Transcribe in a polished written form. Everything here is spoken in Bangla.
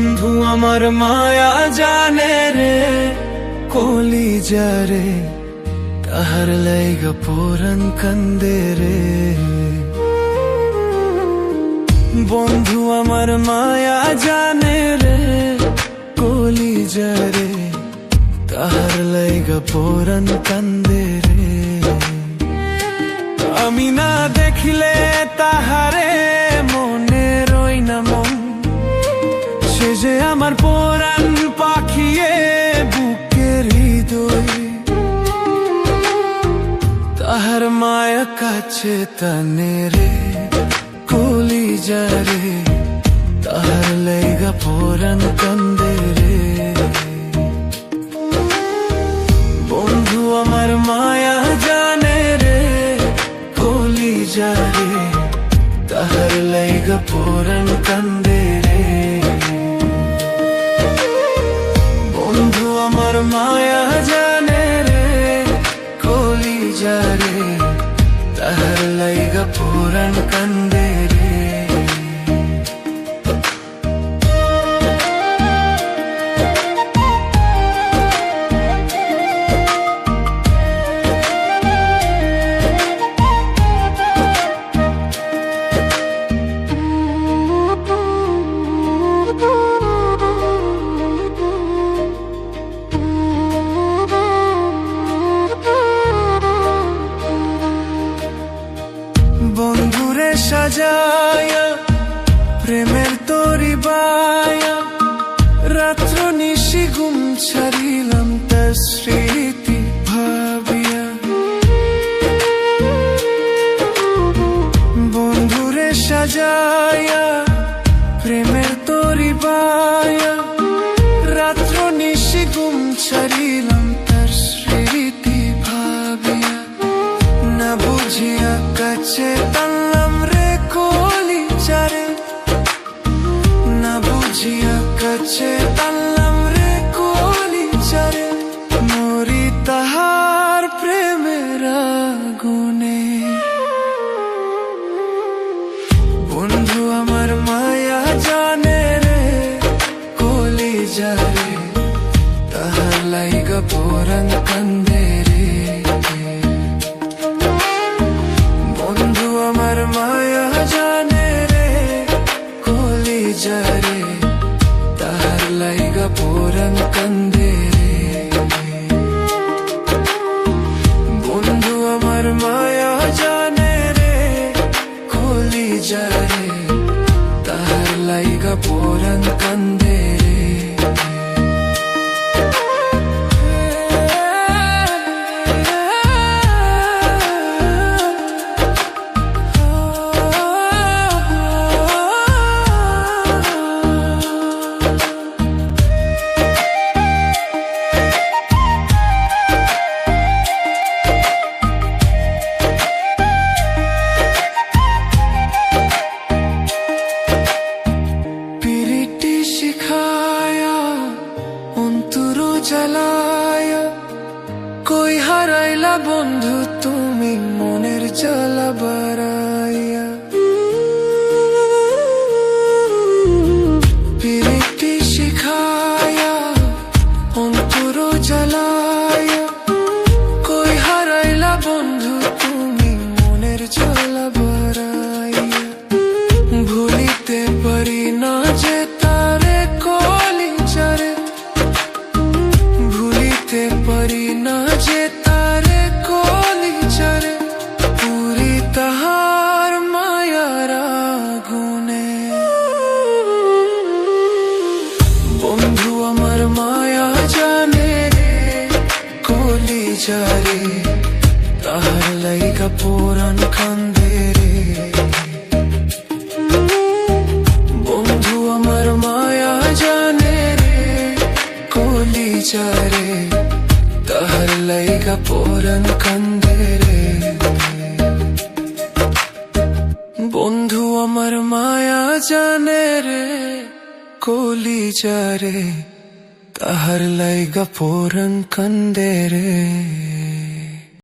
বন্ধু আমার মায়া জানে রে কলিজারে, তাহার লাইগা পরাণ কান্দে রে। বন্ধু আমার মায়া জানে রে কলিজারে, তাহার লাইগা পরাণ কান্দে রে। আমি না দেখিলে তাহারে মনে রই না মন, সে যে আমার পরাণ পাখিয়ে বুকের হৃদয়। তাহার মায়া কাছে টানে রে কলিজারে, তাহার লাইগা পরাণ কান্দে রে। বন্ধু আমার মায়া জানে রে কলিজারে, তাহার লাইগা পরাণ কান্দে রে। বন্ধু আমার মায়া জানে রে কলিজারে, তাহার লাইগা পরাণ কান্দে রে। বন্ধুরে সাজায়া প্রেমের তরি বায়া, রাত্র নিশি ঘুম ছাড়িলাম তার স্মৃতি ভাবিয়া। বন্ধুরে সাজায়া প্রেমের তরি বায়া, রাত্র নিশি ঘুম ছাড়িলাম তার স্মৃতি ভাবিয়া। না বুঝিয়া কাছে টানলাম রে কলিজারে, না বুঝিয়া কাছে টানলাম রে কলিজারে। মরি তাহার প্রেমের আগুনে। বন্ধু আমার মায়া জানে রে কলিজারে, তাহার লাইগা পরাণ কান্দে রে। বন্ধু আমার মায়া জানে রে কলিজারে, তাহার লাইগা পরাণ কান্দে রে। বন্ধু আমার মায়া জানে রে কলিজারে, তাহার লাইগা পরাণ কান্দে রে। শিখায়া অন্তর জ্বালায়া, কই হারাইলা বন্ধু তুমি মনের জ্বালা বাড়াইয়া। প্রীতি শিখায়া অন্তর জ্বালায়া, কই হারাইলা বন্ধু তুমি মনের জ্বালা বাড়াইয়া। ভুলিতে পারি না যে তারে কলিজারে, ভুলিতে পারি না যে তারে কলিজারে। পুরি তাহার মায়ার আগুনে। বন্ধু আমার মায়া জানে রে কলিজারে, তাহার লাইগা পরাণ কান্দে রে। বন্ধু আমার মায়া জানে রে কলিজারে, তাহার লাইগা পরাণ কান্দে রে। বন্ধু আমার মায়া জানে রে কলিজারে, তাহার লাইগা পরাণ কান্দে রে।